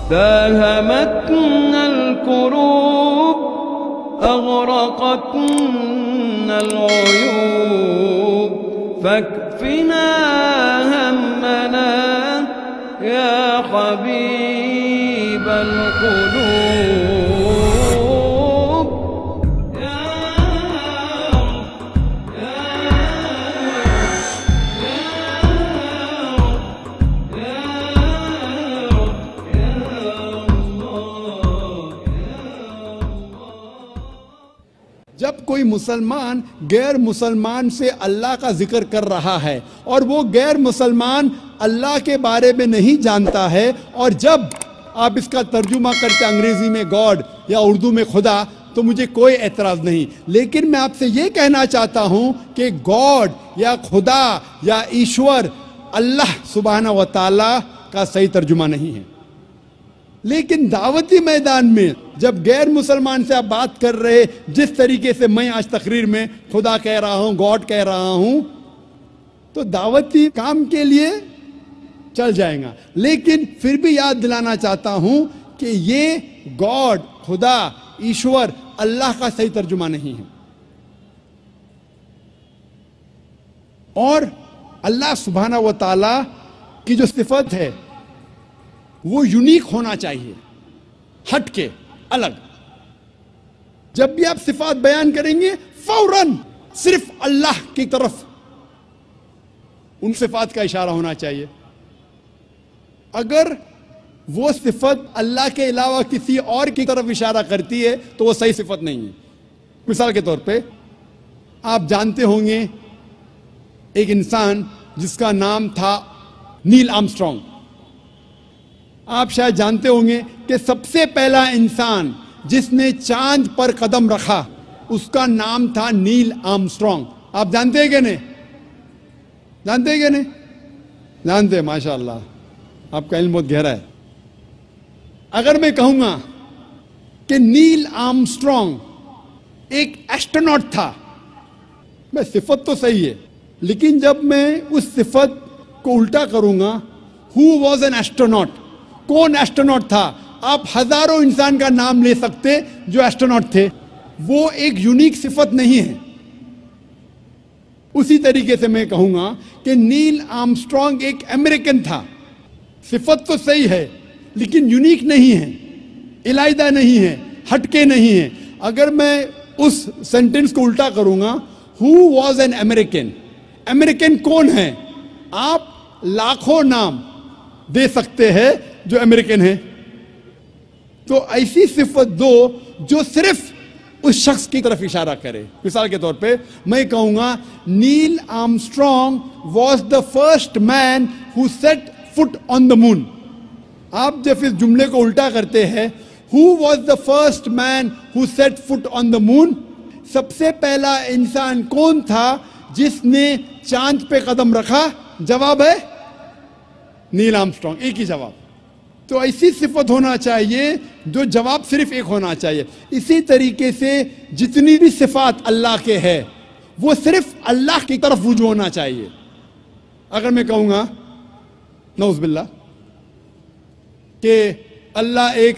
داهمتنا الكروب أغرقتنا العيوب فاكفنا همنا يا حبيب القلوب. جب کوئی مسلمان غیر مسلمان سے اللہ کا ذکر کر رہا ہے اور وہ غیر مسلمان اللہ کے بارے میں نہیں جانتا ہے، اور جب آپ اس کا ترجمہ کرتے انگریزی میں گاڈ یا اردو میں خدا، تو مجھے کوئی اعتراض نہیں، لیکن میں آپ سے یہ کہنا چاہتا ہوں کہ گاڈ یا خدا یا ایشور اللہ سبحانہ و تعالی کا صحیح ترجمہ نہیں ہے۔ لیکن دعوتی میدان میں جب غیر مسلمان سے آپ بات کر رہے، جس طریقے سے میں آج تقریر میں خدا کہہ رہا ہوں، گاڈ کہہ رہا ہوں، تو دعوتی کام کے لیے چل جائیں گا، لیکن پھر بھی یاد دلانا چاہتا ہوں کہ یہ گاڈ، خدا، ایشور اللہ کا صحیح ترجمہ نہیں ہے۔ اور اللہ سبحانہ و تعالی کی جو صفت ہے وہ یونیک ہونا چاہیے، ہٹ کے، الگ۔ جب بھی آپ صفات بیان کریں گے فوراً صرف اللہ کی طرف ان صفات کا اشارہ ہونا چاہیے۔ اگر وہ صفت اللہ کے علاوہ کسی اور کی طرف اشارہ کرتی ہے تو وہ صحیح صفت نہیں ہے۔ مثال کے طور پہ آپ جانتے ہوں گے ایک انسان جس کا نام تھا نیل آرمسٹرانگ۔ آپ شاید جانتے ہوں گے کہ سب سے پہلا انسان جس نے چاند پر قدم رکھا اس کا نام تھا نیل آرمسٹرانگ۔ آپ جانتے ہیں کہ نہیں؟ جانتے ہیں کہ نہیں؟ جانتے ہیں، ماشاءاللہ آپ کا علم بہت گہرا ہے۔ اگر میں کہوں گا کہ نیل آرمسٹرانگ ایک ایسٹروناٹ تھا، میں صفت تو صحیح ہے، لیکن جب میں اس صفت کو الٹا کروں گا، who was an astronaut، کون ایسٹروناٹ تھا؟ آپ ہزاروں انسان کا نام لے سکتے جو ایسٹروناٹ تھے، وہ ایک یونیک صفت نہیں ہے۔ اسی طریقے سے میں کہوں گا کہ نیل آرمسٹرانگ ایک امریکن تھا، صفت تو صحیح ہے لیکن یونیک نہیں ہے، علیحدہ نہیں ہے، ہٹ کے نہیں ہے۔ اگر میں اس سینٹنس کو الٹا کروں گا، who was an American، American کون ہے؟ آپ لاکھوں نام دے سکتے ہیں جو امریکن ہیں، تو ایسی صفت دو جو صرف اس شخص کی طرف اشارہ کرے۔ مثال کے طور پہ میں کہوں گا Neil Armstrong was the first man who set foot on the moon. آپ جب اس جملے کو الٹا کرتے ہیں، who was the first man who set foot on the moon, سب سے پہلا انسان کون تھا جس نے چاند پہ قدم رکھا؟ جواب ہے نیل آرمسٹرانگ، ایک ہی جواب۔ تو ایسی صفت ہونا چاہیے جو جواب صرف ایک ہونا چاہیے۔ اسی طریقے سے جتنی بھی صفات اللہ کے ہے وہ صرف اللہ کی طرف رجوع ہونا چاہیے۔ اگر میں کہوں گا نعوذ باللہ کہ اللہ ایک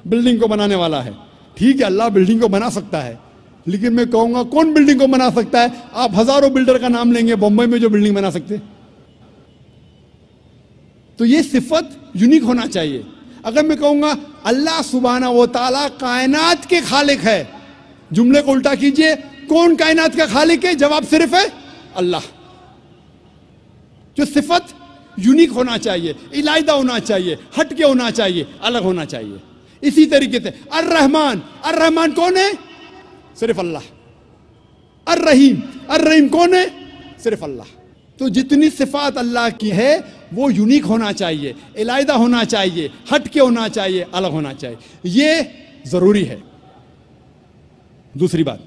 بلڈنگ کو بنانے والا ہے، ٹھیک ہے، اللہ بلڈنگ کو بنا سکتا ہے، لیکن میں کہوں گا کون بلڈنگ کو بنا سکتا ہے؟ آپ ہزاروں بلڈر کا نام لیں گے بمبئی میں جو بلڈنگ بنا سکتے۔ تو یہ صفت یونیک ہونا چاہیے۔ اگر میں کہوں گا اللہ سبحانہ و تعالیٰ کائنات کے خالق ہے، جملے کو الٹا کیجئے، کون کائنات کا خالق ہے؟ جواب صرف ہے اللہ۔ جو صفت یونیک ہونا چاہیے، علیحدہ ہونا چاہیے، ہٹ کے ہونا چاہیے، الگ ہونا چاہیے۔ اسی طریقے سے الرحمن، الرحمن کون ہے؟ صرف اللہ۔ الرحیم، الرحیم کون ہے؟ صرف اللہ۔ تو جتنی صفات اللہ کی ہے وہ یونیک ہونا چاہیے، علیحدہ ہونا چاہیے، ہٹ کے ہونا چاہیے، الگ ہونا چاہیے، یہ ضروری ہے۔ دوسری بات،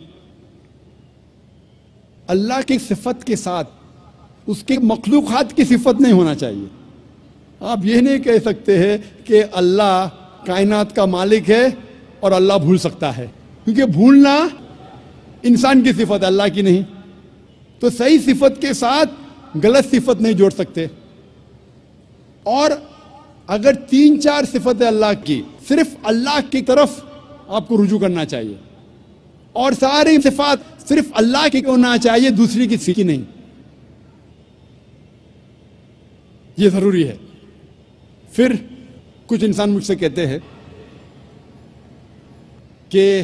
اللہ کی صفت کے ساتھ اس کے مخلوقات کی صفت نہیں ہونا چاہیے۔ آپ یہ نہیں کہہ سکتے ہیں کہ اللہ کائنات کا مالک ہے اور اللہ بھول سکتا ہے، کیونکہ بھولنا انسان کی صفت ہے، اللہ کی نہیں۔ تو صحیح صفت کے ساتھ غلط صفت نہیں جوڑ سکتے۔ اور اگر 3-4 صفتیں اللہ کی صرف اللہ کی طرف آپ کو رجوع کرنا چاہیے، اور ساری صفات صرف اللہ کی ہونا چاہیے، دوسری کسی کی نہیں، یہ ضروری ہے۔ پھر کچھ انسان مجھ سے کہتے ہیں کہ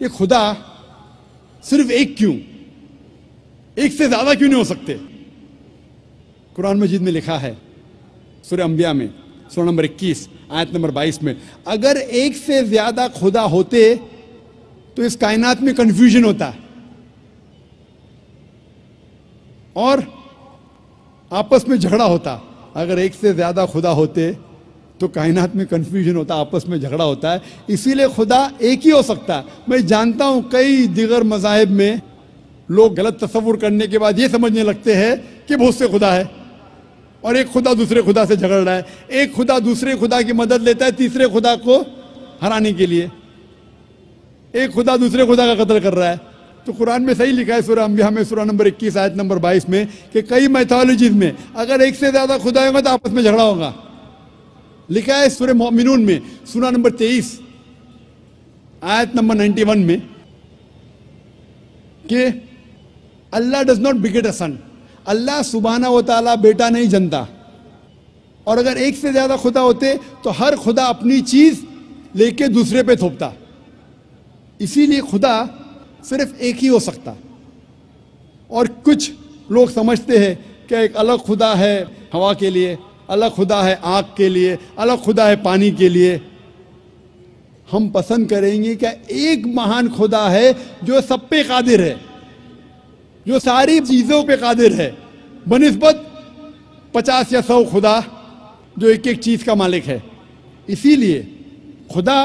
یہ خدا صرف ایک کیوں، ایک سے زیادہ کیوں نہیں ہو سکتے؟ قرآن مجید میں لکھا ہے سورہ انبیاء میں سورہ نمبر 21 آیت نمبر 22 میں، اگر ایک سے زیادہ خدا ہوتے تو اس کائنات میں کنفیوژن ہوتا اور آپس میں جھگڑا ہوتا۔ اگر ایک سے زیادہ خدا ہوتے تو کائنات میں کنفیوژن ہوتا، آپس میں جھگڑا ہوتا ہے، اسی لیے خدا ایک ہی ہو سکتا ہے۔ میں جانتا ہوں کئی دیگر مذاہب میں لوگ غلط تصور کرنے کے بعد یہ سمجھنے لگتے ہیں کہ بہت سے خدا ہے اور ایک خدا دوسرے خدا سے جھگڑ رہا ہے، ایک خدا دوسرے خدا کی مدد لیتا ہے تیسرے خدا کو ہرانے کے لیے، ایک خدا دوسرے خدا کا قتل کر رہا ہے۔ تو قرآن میں صحیح لکھا ہے سورہ انبیاء میں سورہ نمبر 21 آیت نمبر 22 میں کہ کئی میتھالوجیز میں اگر ایک سے زیادہ خدا ہوگا تو آپس میں جھگڑا ہوگا۔ لکھا ہے سورہ مومنون میں سورہ نمبر 23 آیت نمبر 91 میں کہ اللہ ڈز ناٹ بیگٹ اے سن، اللہ سبحانہ و تعالیٰ بیٹا نہیں جنتا، اور اگر ایک سے زیادہ خدا ہوتے تو ہر خدا اپنی چیز لے کے دوسرے پہ تھوپتا، اسی لیے خدا صرف ایک ہی ہو سکتا۔ اور کچھ لوگ سمجھتے ہیں کہ ایک الگ خدا ہے ہوا کے لیے، الگ خدا ہے آگ کے لیے، الگ خدا ہے پانی کے لیے۔ ہم پسند کریں گے کہ ایک مہان خدا ہے جو سب پہ قادر ہے، جو ساری چیزوں پہ قادر ہے، بنسبت 50 یا 100 خدا جو ایک ایک چیز کا مالک ہے۔ اسی لیے خدا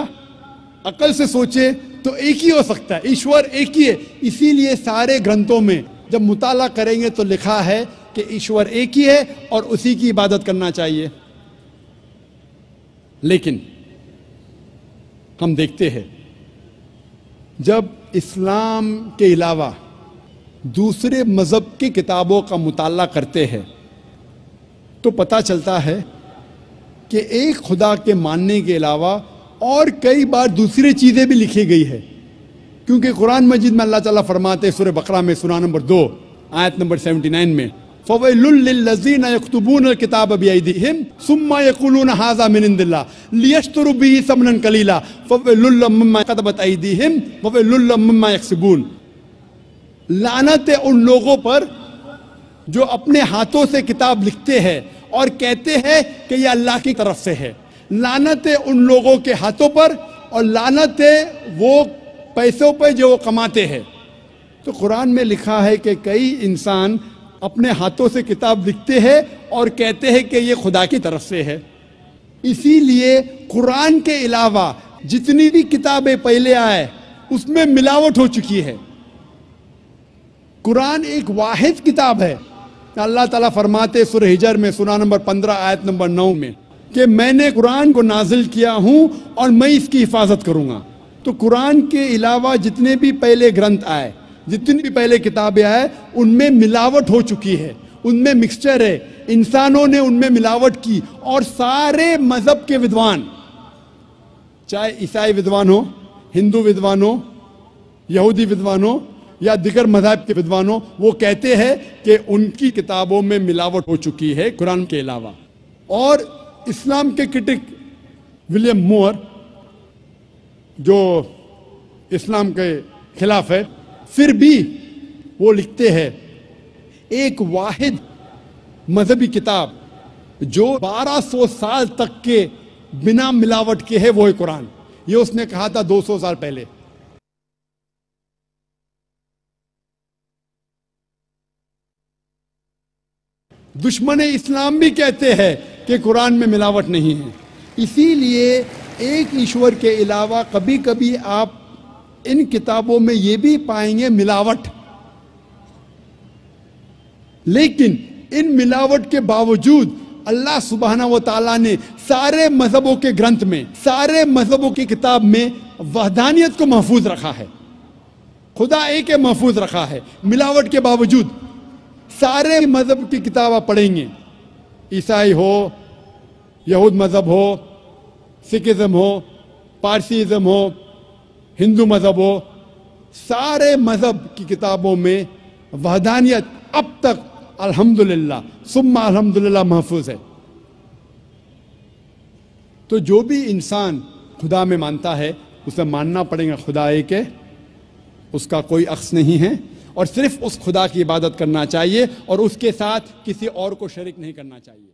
عقل سے سوچے تو ایک ہی ہو سکتا ہے، ایشور ایک ہی ہے۔ اسی لیے سارے گرنتھوں میں جب مطالعہ کریں گے تو لکھا ہے کہ ایشور ایک ہی ہے اور اسی کی عبادت کرنا چاہیے۔ لیکن ہم دیکھتے ہیں جب اسلام کے علاوہ دوسرے مذہب کی کتابوں کا مطالعہ کرتے ہیں تو پتہ چلتا ہے کہ ایک خدا کے ماننے کے علاوہ اور کئی بار دوسری چیزیں بھی لکھی گئی ہے، کیونکہ قرآن مجید میں اللہ تعالیٰ فرماتے ہیں سورہ بقرہ میں سورہ نمبر 2 آیت نمبر 79 میں فَوَيْلٌ لِّلَّذِينَ يَكْتُبُونَ الْكِتَابَ بِأَيْدِيهِمْ ثُمَّ يَقُولُونَ هَٰذَا مِنْ عِندِ اللَّهِ لِيَشْتَرُوا بِهِ ثَمَنًا قَلِيلًا فَوَيْلٌ لَّهُم مِّمَّا كَتَبَتْ أَيْدِيهِمْ وَوَيْلٌ لَّهُم مِّمَّا يَكْسِبُونَ۔ لعنت ہے ان لوگوں پر جو اپنے ہاتھوں سے کتاب لکھتے ہیں اور کہتے ہیں کہ یہ اللہ کی طرف سے ہے۔ لعنت ہے ان لوگوں کے ہاتھوں پر اور لعنت ہے وہ پیسوں پہ جو وہ کماتے ہیں۔ تو قرآن میں لکھا ہے کہ کئی انسان اپنے ہاتھوں سے کتاب لکھتے ہیں اور کہتے ہیں کہ یہ خدا کی طرف سے ہے۔ اسی لیے قرآن کے علاوہ جتنی بھی کتابیں پہلے آئے اس میں ملاوٹ ہو چکی ہے۔ قرآن ایک واحد کتاب ہے۔ اللہ تعالیٰ فرماتے سورہ ہجر میں سورہ نمبر 15 آیت نمبر 9 میں کہ میں نے قرآن کو نازل کیا ہوں اور میں اس کی حفاظت کروں گا۔ تو قرآن کے علاوہ جتنے بھی پہلے گرنتھ آئے، جتنی بھی پہلے کتابیں آئے، ان میں ملاوٹ ہو چکی ہے، ان میں مکسچر ہے، انسانوں نے ان میں ملاوٹ کی۔ اور سارے مذہب کے ودوان، چاہے عیسائی ودوان ہو، ہندو ودوان ہو، یہودی ودوان ہو یا دیگر مذہب کے ودوان ہو، وہ کہتے ہیں کہ ان کی کتابوں میں ملاوٹ ہو چکی ہے قرآن کے علاوہ۔ اور اسلام کے کرٹک ولیم مور جو اسلام کے خلاف ہے، پھر بھی وہ لکھتے ہیں ایک واحد مذہبی کتاب جو 1200 سال تک کے بنا ملاوٹ کے ہے وہ ہے قرآن۔ یہ اس نے کہا تھا 200 سال پہلے۔ دشمن اسلام بھی کہتے ہیں کہ قرآن میں ملاوٹ نہیں ہے۔ اسی لیے ایک ایشور کے علاوہ کبھی کبھی آپ ان کتابوں میں یہ بھی پائیں گے ملاوٹ، لیکن ان ملاوٹ کے باوجود اللہ سبحانہ و تعالیٰ نے سارے مذہبوں کے گرنتھ میں، سارے مذہبوں کی کتاب میں وحدانیت کو محفوظ رکھا ہے، خدا ایک ہے محفوظ رکھا ہے ملاوٹ کے باوجود۔ سارے مذہب کی کتاب آپ پڑھیں گے، عیسائی ہو یہود مذہب ہو، سکھزم ہو، پارسیزم ہو، ہندو مذہب ہو، سارے مذہب کی کتابوں میں وحدانیت اب تک الحمدللہ ثم الحمدللہ محفوظ ہے۔ تو جو بھی انسان خدا میں مانتا ہے اسے ماننا پڑے گا خدا ایک ہے، اس کا کوئی عکس نہیں ہے، اور صرف اس خدا کی عبادت کرنا چاہیے اور اس کے ساتھ کسی اور کو شریک نہیں کرنا چاہیے۔